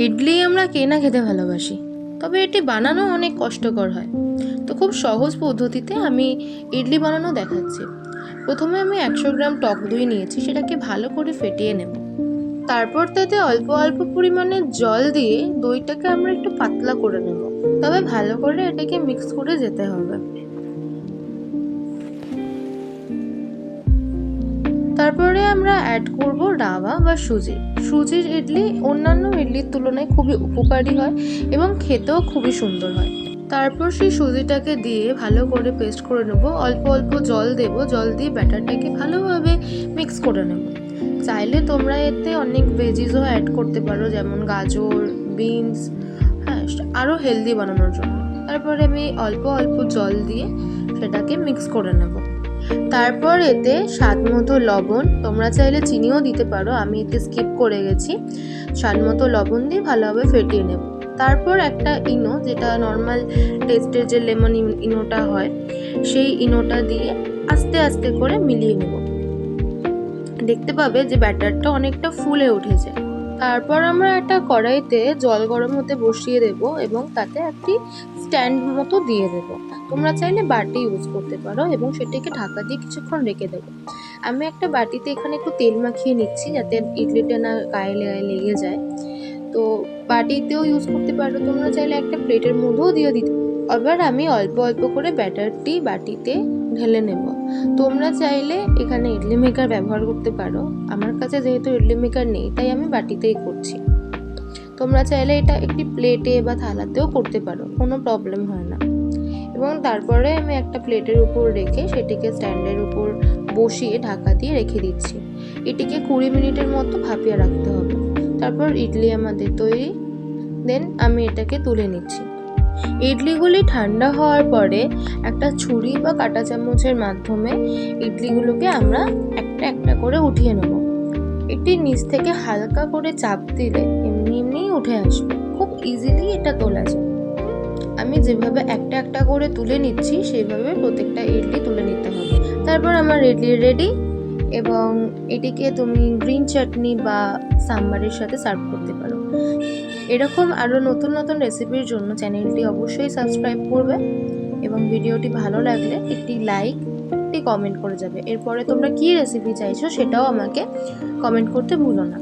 ইডলি আমরা কে না খেতে ভালোবাসি, তবে এটি বানানো অনেক কষ্টকর হয়। তো খুব সহজ পদ্ধতিতে আমি ইডলি বানানো দেখাচ্ছি। প্রথমে আমি 100 গ্রাম টক দই নিয়েছি, সেটাকে ভালো করে ফেটিয়ে নেব। তারপর তাতে অল্প অল্প পরিমাণে জল দিয়ে দইটাকে আমরা একটু পাতলা করে নেব। তবে ভালো করে এটাকে মিক্স করে যেতে হবে। তারপরে আমরা অ্যাড করব রাবা বা সুজি। সুজির ইডলি অন্যান্য ইডলির তুলনায় খুবই উপকারী হয় এবং খেতেও খুবই সুন্দর হয়। তারপর সেই সুজিটাকে দিয়ে ভালো করে পেস্ট করে নেব। অল্প অল্প জল দেব, জল দিয়ে ব্যাটারটাকে ভালোভাবে মিক্স করে নেব। চাইলে তোমরা এতে অনেক ভেজিসও অ্যাড করতে পারো, যেমন গাজর, বিনস, হ্যাঁ, আরও হেলদি বানানোর জন্য। তারপরে আমি অল্প অল্প জল দিয়ে সেটাকে মিক্স করে নেব। তারপর এতে স্বাদ মতো লবণ, তোমরা চাইলে চিনিও দিতে পারো, আমি এতে স্কিপ করে গেছি। স্বাদ মতো লবণ দিয়ে ভালোভাবে ফেটিয়ে নেব। তারপর একটা ইনো, যেটা নর্মাল টেস্টের যে লেমন ইনোটা হয়, সেই ইনোটা দিয়ে আস্তে আস্তে করে মিলিয়ে নেব। দেখতে পাবে যে ব্যাটারটা অনেকটা ফুলে উঠেছে। তারপর আমরা একটা কড়াইতে জল গরম হতে বসিয়ে দেব এবং তাতে একটি স্ট্যান্ড মতো দিয়ে দেব। তোমরা চাইলে বাটি ইউজ করতে পারো এবং সেটাকে ঢাকা দিয়ে কিছুক্ষণ রেখে দেবো। আমি একটা বাটিতে এখানে একটু তেল মাখিয়ে নিচ্ছি, যাতে ইডলিটা না গায়ে লেগে যায়। তো বাটিতেও ইউজ করতে পারো, তোমরা চাইলে একটা প্লেটের মধ্যেও দিয়ে দিতে। আবার আমি অল্প অল্প করে ব্যাটারটি বাটিতে ঢেলে নেব। তোমরা চাইলে এখানে ইডলি মেকার ব্যবহার করতে পারো, আমার কাছে যেহেতু ইডলি মেকার নেই তাই আমি বাটিতেই করছি। তোমরা চাইলে এটা একটি প্লেটে বা থালাতেও করতে পারো, কোনো প্রবলেম হয় না। এবং তারপরে আমি একটা প্লেটের উপর রেখে সেটিকে স্ট্যান্ডের উপর বসিয়ে ঢাকা দিয়ে রেখে দিচ্ছি। এটিকে 20 মিনিটের মতো ভাপিয়ে রাখতে হবে। তারপর ইডলি আমাদের তৈরি। দেন আমি এটাকে তুলে নিচ্ছি। ইডলিগুলি ঠান্ডা হওয়ার পরে একটা ছুরি বা কাঁটা চামচের মাধ্যমে ইডলিগুলোকে আমরা একটা একটা করে উঠিয়ে নেব। এটি নিচ থেকে হালকা করে চাপ দিলে এমনি এমনিই উঠে আসবে, খুব ইজিলি এটা তোলা যায়। আমি যেভাবে একটা একটা করে তুলে নিচ্ছি সেইভাবে প্রত্যেকটা ইডলি তুলে নিতে হবে। তারপর আমার ইডলি রেডি এবং এটিকে তুমি গ্রিন চাটনি বা সাম্বারের সাথে সার্ভ করতে পারো। এরকম আরও নতুন নতুন রেসিপির জন্য চ্যানেলটি অবশ্যই সাবস্ক্রাইব করবে এবং ভিডিওটি ভালো লাগলে একটি লাইক, একটি কমেন্ট করে যাবে। এরপরে তোমরা কী রেসিপি চাইছো সেটাও আমাকে কমেন্ট করতে ভুলো না।